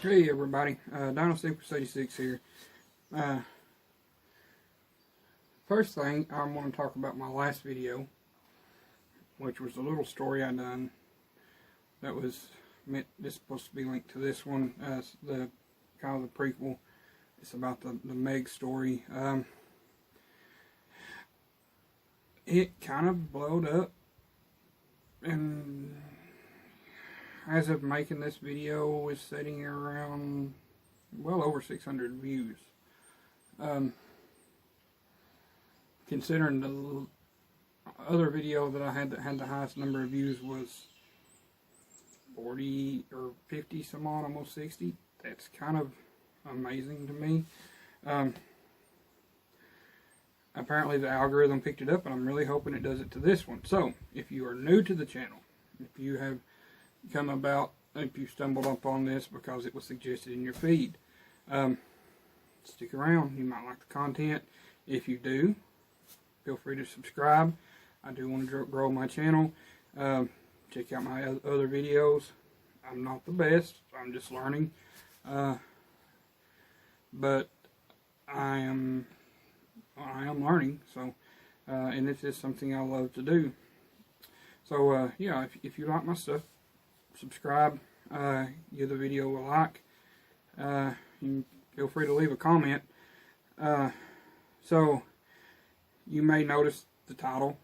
Hey everybody, Dino86 here. First thing, I want to talk about my last video, which was a little story I done that was meant, this supposed to be linked to this one as the kind of the prequel. It's about the Meg story. It kind of blowed up, and as of making this video, is sitting around well over 600 views. Considering the other video that I had that had the highest number of views was 40 or 50 some odd, almost 60. That's kind of amazing to me. Apparently the algorithm picked it up, and I'm really hoping it does it to this one. So, if you are new to the channel, if you have if you stumbled upon this because it was suggested in your feed, stick around. You might like the content. If you do, feel free to subscribe. I do want to grow my channel. Check out my other videos. I'm not the best. I'm just learning. But I am learning. So, and this is something I love to do. So, yeah, if you like my stuff, subscribe, give the video a like, you feel free to leave a comment. So you may notice the title.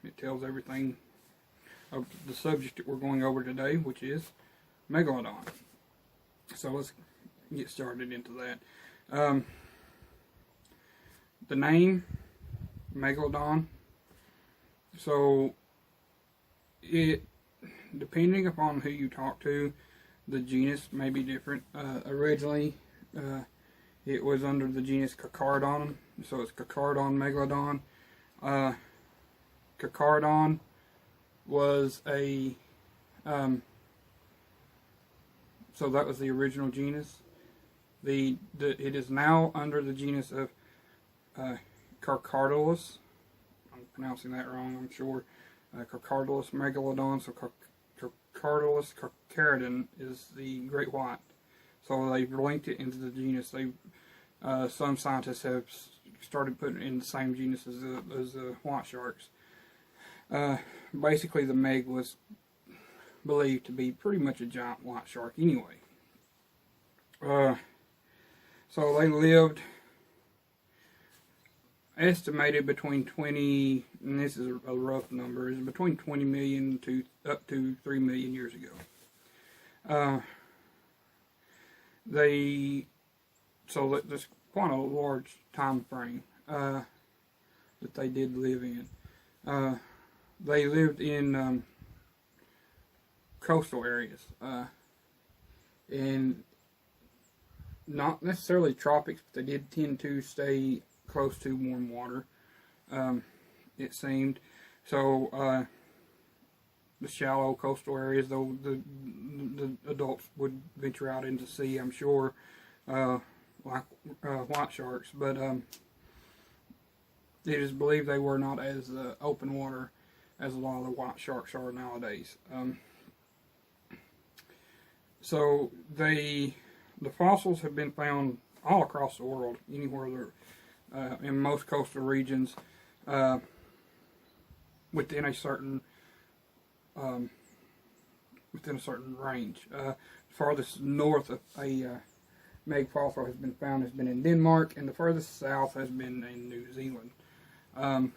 It tells everything of the subject that we're going over today, which is Megalodon. So let's get started into that. The name Megalodon, so depending upon who you talk to, the genus may be different. Originally, it was under the genus Carcharodon, so it's Carcharodon Megalodon. Carcharodon was a, so that was the original genus. It is now under the genus of Carcharodon. I'm pronouncing that wrong, I'm sure. Carcharodon Megalodon, so Carcharodon carcharodon is the great white. So they've linked it into the genus. Some scientists have started putting it in the same genus as the white sharks. Basically, the Meg was believed to be pretty much a giant white shark anyway. So they lived, estimated between 20, and this is a rough number, is between 20 million to up to 3 million years ago. So that's quite a large time frame that they did live in. They lived in coastal areas, and not necessarily tropics, but they did tend to stay close to warm water, it seemed. So the shallow coastal areas, though the adults would venture out into sea, I'm sure, like white sharks, but it is believed they were not as open water as a lot of the white sharks are nowadays. So the fossils have been found all across the world, anywhere they're in most coastal regions, within a certain range. Farthest north of a Meg fossil has been found has been in Denmark, and the furthest south has been in New Zealand. You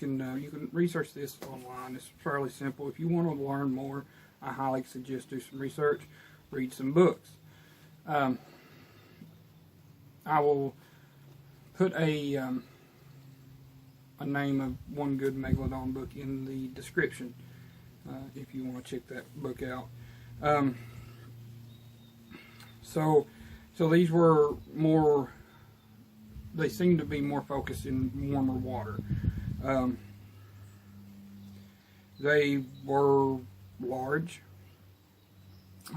can research this online. It's fairly simple. If you want to learn more, I highly suggest do some research, read some books. I will put a name of one good Megalodon book in the description if you want to check that book out. So these were more, they seem to be more focused in warmer water. They were large.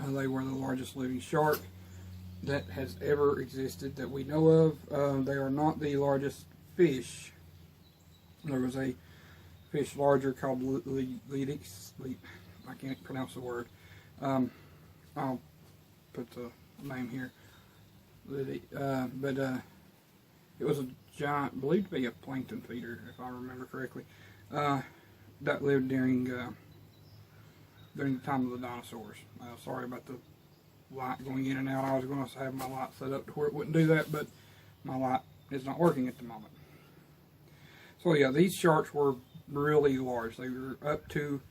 They were the largest living shark that has ever existed that we know of. They are not the largest fish. There was a fish larger called Lydix. I can't pronounce the word. I'll put the name here. It was a giant, believed to be a plankton feeder, if I remember correctly, that lived during the time of the dinosaurs. Sorry about the light going in and out. I was going to have my light set up to where it wouldn't do that, but my light is not working at the moment. So yeah, these sharks were really large. They were up to,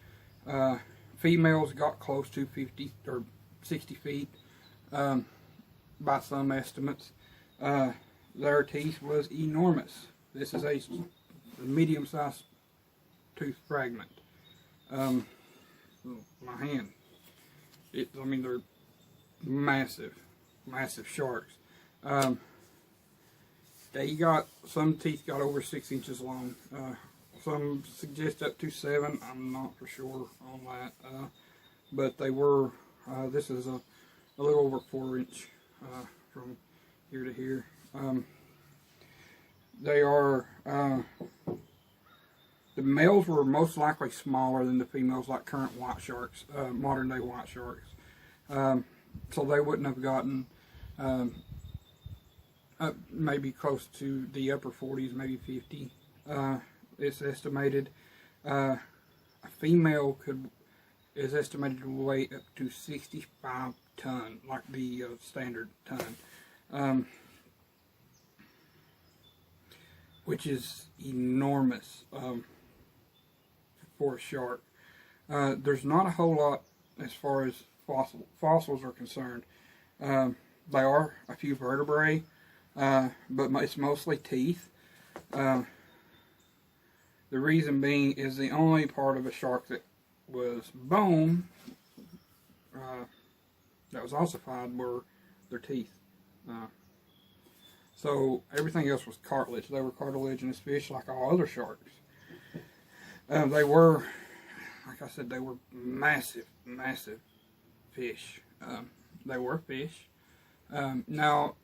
females got close to 50 or 60 feet by some estimates. Their teeth was enormous. This is a medium-sized tooth fragment. My hand. I mean, they're massive, massive sharks. Some teeth got over 6 inches long. Some suggest up to 7. I'm not for sure on that. But they were, this is a little over 4 inch from here to here. They are, the males were most likely smaller than the females, like current white sharks, modern day white sharks. So they wouldn't have gotten up maybe close to the upper 40s, maybe 50. It's estimated. A female is estimated to weigh up to 65 ton, like the standard ton, which is enormous for a shark. There's not a whole lot as far as fossils are concerned. There are a few vertebrae, but it's mostly teeth. The reason being is the only part of a shark that was bone that was ossified were their teeth. So everything else was cartilage. They were cartilaginous fish like all other sharks. They were, like I said, they were massive, massive fish. They were fish. Now,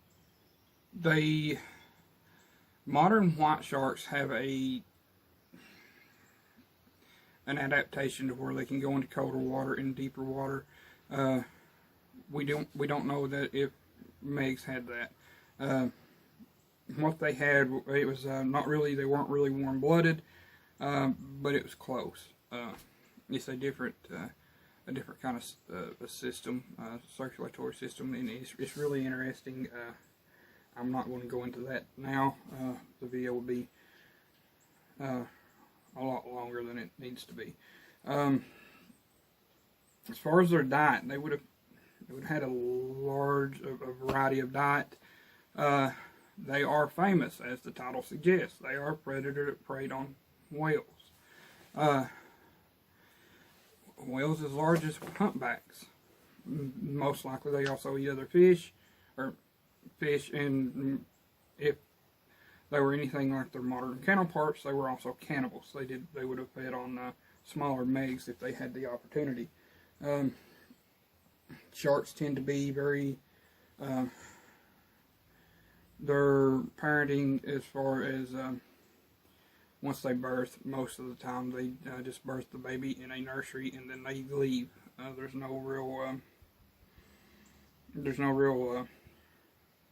modern white sharks have an adaptation to where they can go into colder water and deeper water. We don't know that if megs had that. What they had, it was not really. They weren't really warm-blooded, but it was close. It's a different kind of a system, circulatory system, and it's really interesting. I'm not going to go into that now. The video will be a lot longer than it needs to be. As far as their diet, they would have had a variety of diet. They are famous, as the title suggests. They are a predator that preyed on whales. Whales as large as humpbacks. Most likely they also eat other fish, and if they were anything like their modern counterparts, they were also cannibals. They would have fed on smaller megs if they had the opportunity. Sharks tend to be very, their parenting, as far as once they birth, most of the time they just birth the baby in a nursery and then they leave. There's no real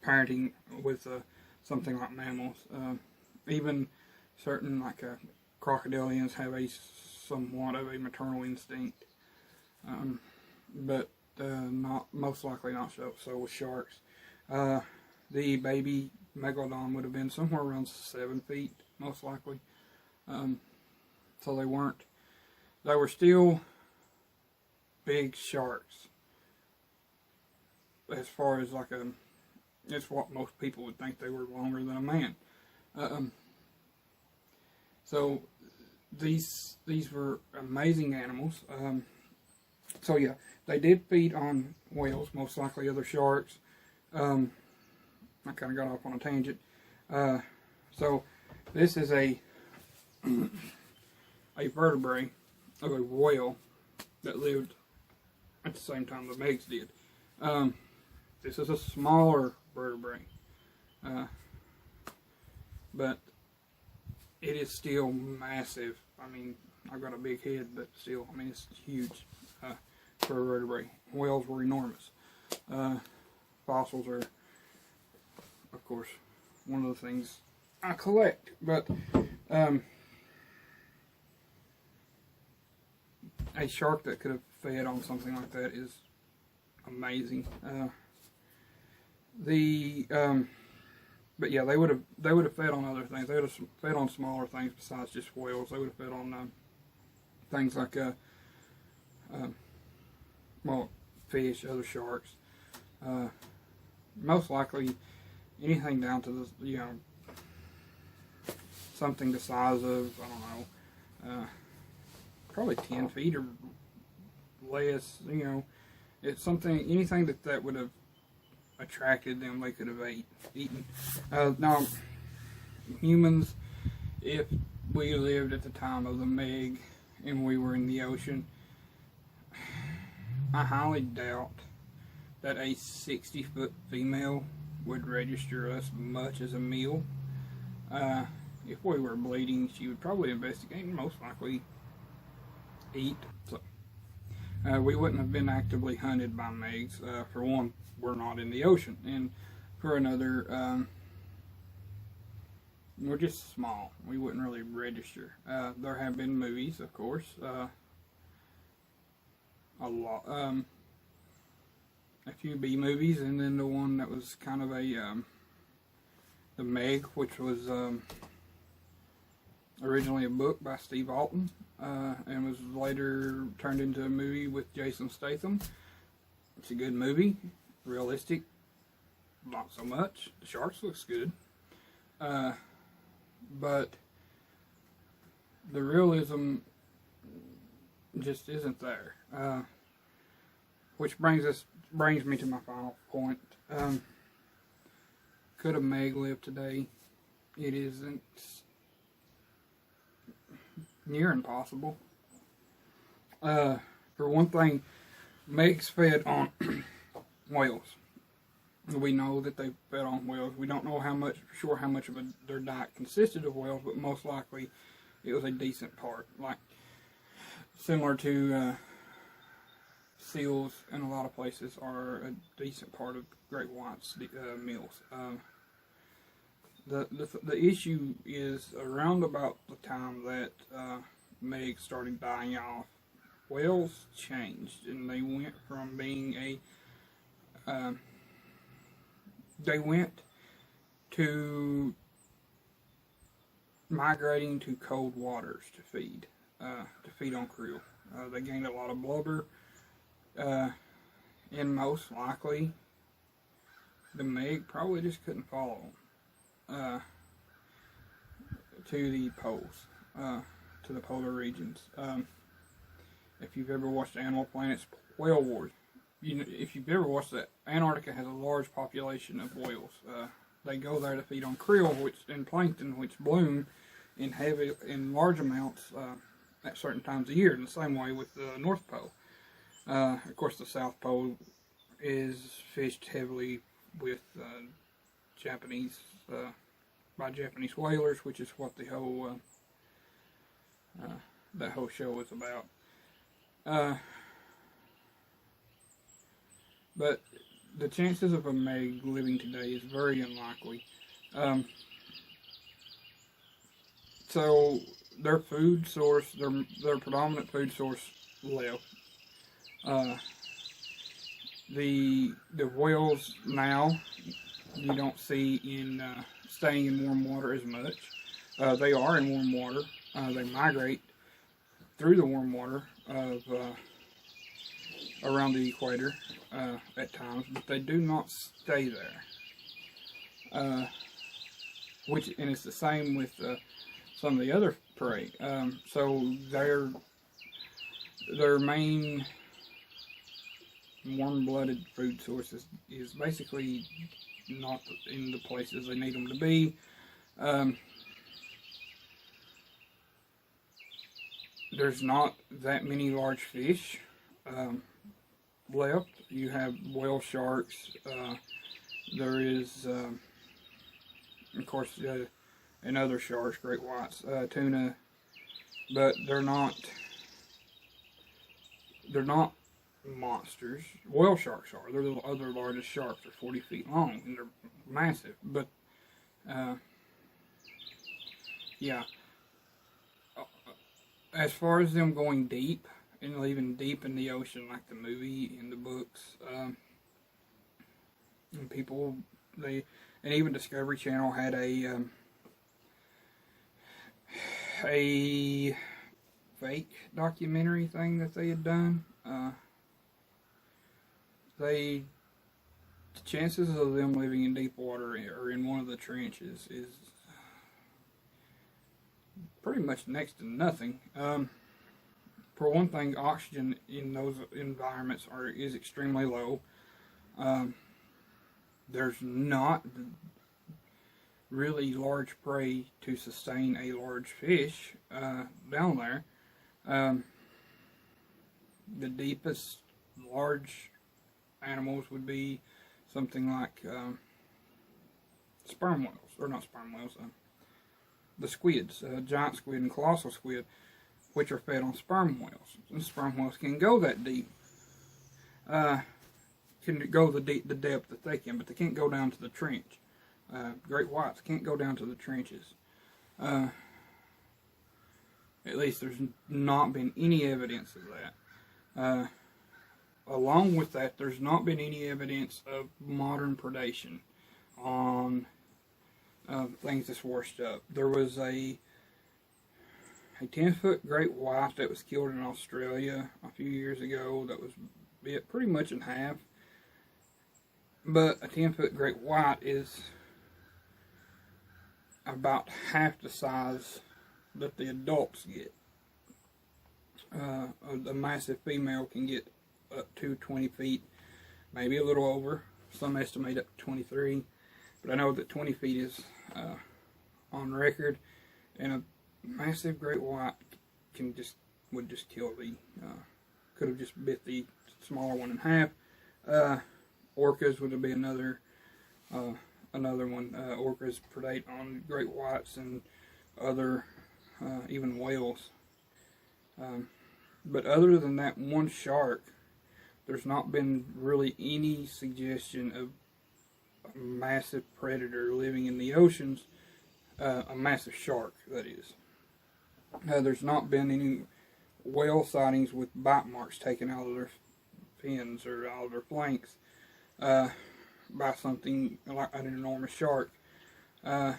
parenting with something like mammals. Even certain like crocodilians have somewhat of a maternal instinct, but not most likely not so with sharks. The baby Megalodon would have been somewhere around 7 feet, most likely. So they were still big sharks. As far as like it's what most people would think. They were longer than a man. So these were amazing animals. So yeah, they did feed on whales, most likely other sharks. I kind of got off on a tangent. So this is a vertebrae of a whale that lived at the same time the megs did. This is a smaller vertebrae, but it is still massive. I mean, I've got a big head, but still, I mean, it's huge. for a vertebrate. Whales were enormous. Fossils are, of course, one of the things I collect. But a shark that could have fed on something like that is amazing. But yeah, they would have fed on other things. They would have fed on smaller things besides just whales. They would have fed on things like well, fish, other sharks. Most likely anything down to the something the size of, I don't know, probably 10 feet or less. It's anything that would have attracted them, they could have eaten. Now, humans, if we lived at the time of the Meg and we were in the ocean, I highly doubt that a 60-foot female would register us much as a meal. If we were bleeding, she would probably investigate and most likely eat. So, we wouldn't have been actively hunted by megs. For one, we're not in the ocean, and for another, we're just small. We wouldn't really register. There have been movies, of course, a lot, a few B movies, and then the one that was kind of the Meg, which was originally a book by Steve Alton, and was later turned into a movie with Jason Statham. It's a good movie, realistic, not so much. The sharks looks good, but the realism just isn't there. Which brings me to my final point. Could a Meg live today? It isn't near impossible. For one thing, Megs fed on whales. We know that they fed on whales. We don't know how much of their diet consisted of whales, but most likely it was a decent part, like similar to seals in a lot of places are a decent part of great whites meals. The issue is around about the time that Meg started dying off, whales changed, and they went from being they went to migrating to cold waters to feed on krill. They gained a lot of blubber, and most likely the Meg probably just couldn't follow them to the poles, to the polar regions. If you've ever watched Animal Planet's Whale Wars, if you've ever watched that, Antarctica has a large population of whales. They go there to feed on krill, and plankton, which bloom in large amounts at certain times of year. In the same way with the North Pole. Of course, the South Pole is fished heavily with by Japanese whalers, which is what the whole that whole show is about. But the chances of a Meg living today is very unlikely. So their food source, their predominant food source left. The whales now you don't see in staying in warm water as much. They are in warm water. They migrate through the warm water of around the equator at times, but they do not stay there. And it's the same with some of the other prey. So their main warm-blooded food source is basically not in the places they need them to be. There's not that many large fish left. You have whale sharks. There is, of course, and other sharks, great whites, tuna, but they're not monsters. Whale sharks are. They're the other largest sharks. They're 40 feet long and they're massive. But yeah, as far as them going deep and leaving deep in the ocean, like the movie and the books, and people and even Discovery Channel had a fake documentary thing that they had done. The chances of them living in deep water or in one of the trenches is pretty much next to nothing. For one thing, oxygen in those environments is extremely low. There's not really large prey to sustain a large fish down there. The deepest large animals would be something like sperm whales, or not sperm whales, the squids, giant squid and colossal squid, which are fed on sperm whales. And sperm whales can go that deep, can go the depth that they can, but they can't go down to the trench. Great whites can't go down to the trenches. At least there's not been any evidence of that. Along with that, there's not been any evidence of modern predation on things that's washed up. There was a 10-foot great white that was killed in Australia a few years ago that was bit pretty much in half. But a 10-foot great white is about half the size that the adults get. A massive female can get up to 20 feet, maybe a little over. Some estimate up to 23, but I know that 20 feet is on record, and a massive great white would just kill the could have just bit the smaller one in half. Orcas would be another one. Orcas predate on great whites and other even whales. But other than that one shark, there's not been really any suggestion of a massive predator living in the oceans, a massive shark, that is. There's not been any whale sightings with bite marks taken out of their fins or out of their flanks by something like an enormous shark. And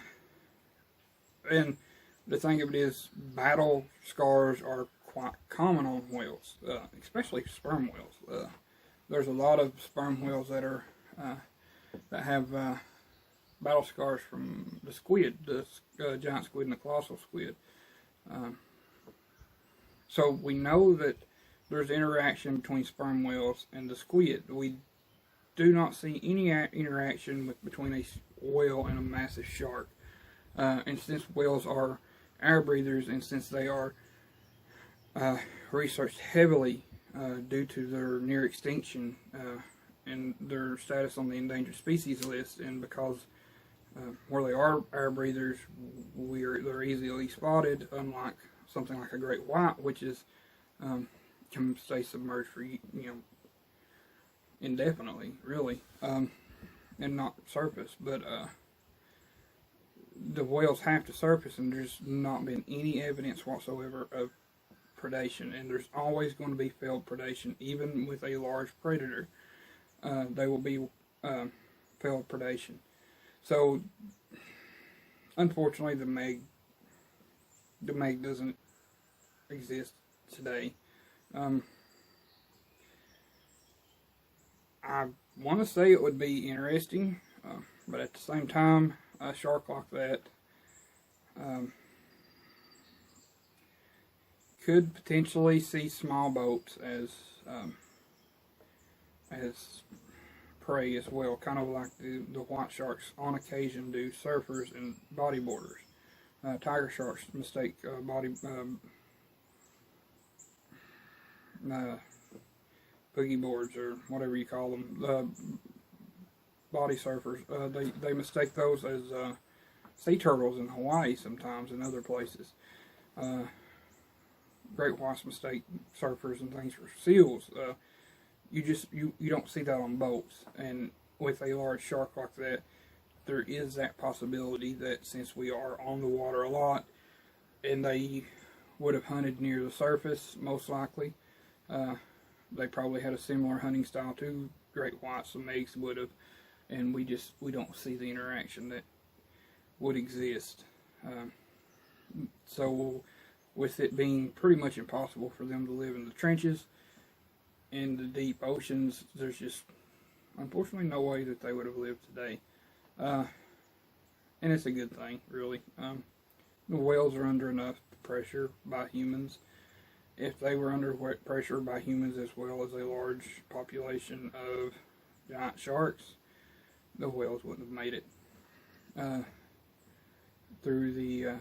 the thing of it is, battle scars are quite common on whales, especially sperm whales. There's a lot of sperm whales that are that have battle scars from the squid, the giant squid and the colossal squid. So we know that there's interaction between sperm whales and the squid. We do not see any interaction between a whale and a massive shark. And since whales are air breathers, and since they are researched heavily due to their near extinction and their status on the endangered species list, and because where they are air breathers, they're easily spotted, unlike something like a great white, which is can stay submerged for indefinitely, really, and not surface. But the whales have to surface, and there's not been any evidence whatsoever of predation, and there's always going to be failed predation. Even with a large predator, they will be failed predation. So unfortunately, the meg doesn't exist today. I want to say it would be interesting, but at the same time, a shark like that could potentially see small boats as prey as well, kind of like the white sharks on occasion do surfers and bodyboarders. Tiger sharks mistake boogie boards, or whatever you call them, body surfers. They mistake those as sea turtles in Hawaii sometimes, and other places. Great whites mistake surfers and things for seals. you don't see that on boats. And with a large shark like that, there is that possibility that since we are on the water a lot, and they would have hunted near the surface, most likely. They probably had a similar hunting style to great whites, and megs would have, and we don't see the interaction that would exist. So with it being pretty much impossible for them to live in the trenches, in the deep oceans, there's just unfortunately no way that they would have lived today. And it's a good thing, really. The whales are under enough pressure by humans. If they were under pressure by humans as well as a large population of giant sharks, the whales wouldn't have made it through the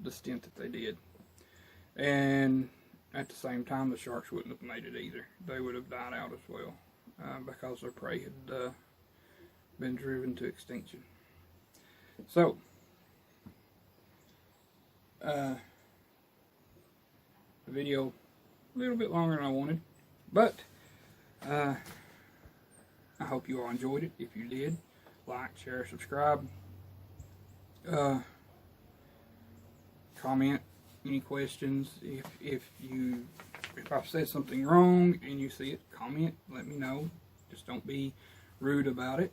stint that they did. And at the same time, the sharks wouldn't have made it either. They would have died out as well because their prey had been driven to extinction. So, the video a little bit longer than I wanted, but I hope you all enjoyed it. If you did, like, share, subscribe, comment any questions. If I've said something wrong and you see it, comment, let me know. Just don't be rude about it.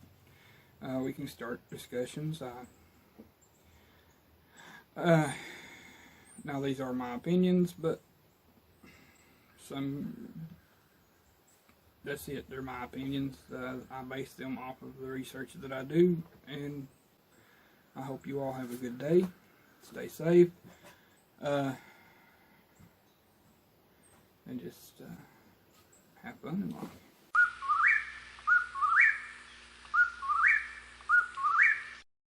We can start discussions. Now these are my opinions, but that's it. They're my opinions. I base them off of the research that I do, and I hope you all have a good day. Stay safe. And just have fun in life.